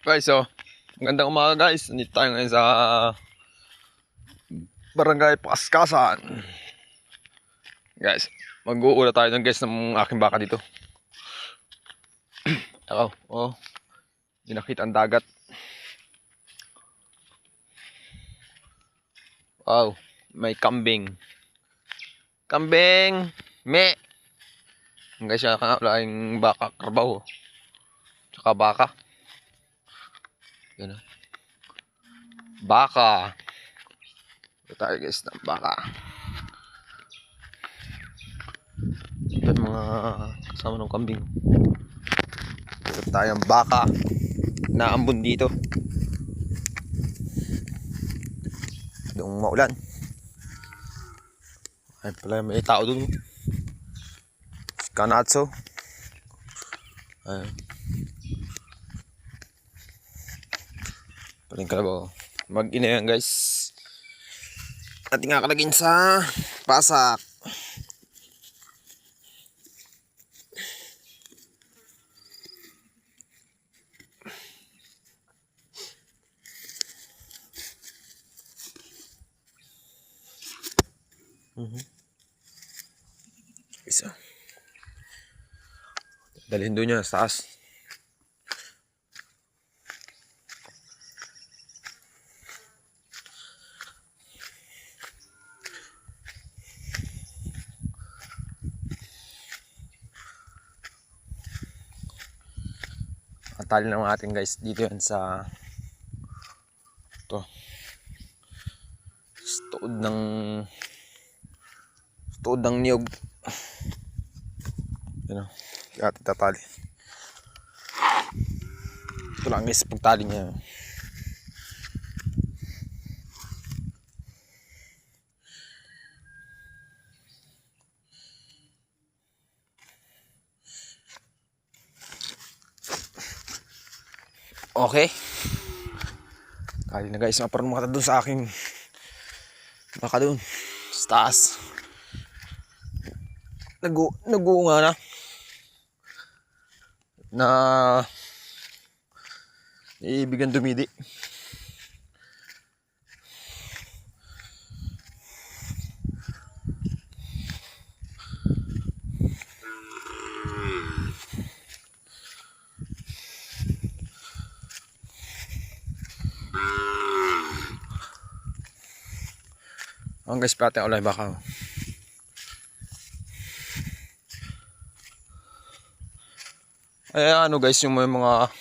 Guys, so magandang umaga guys. Nandito tayo ngayon sa Barangay Paskasan. Guys, mag-uula tayo ng guys ng aking baka dito. Ako, oh, hindi nakita ang dagat. Wow, may kambing. Kambing! Me! Guys, siya wala yung baka, karbaho. Tsaka baka. Yan o. Baka. Ito tayo guys ng baka. Ito yung mga kasama ng kambing. Ito tayong baka. Naambon dito. Doong maulan. Ay pala may tao dun. Kanatso. Ayun. Paling kalabaw. Mag-ina yan guys. Ating kakalagin sa pasak. Isa. Dalhin doon niya sa taas. Atali ng ating guys dito yan sa to tuod ng niyog. Yan o, kaya tatali. Ito lang guys pagtali niya. Okay. Kali na guys, maparoon makata doon sa aking baka doon sa taas. Nag-uunga na ibigan dumidi. Ang guys, pati ang ulay baka. Ay ano guys, yung mga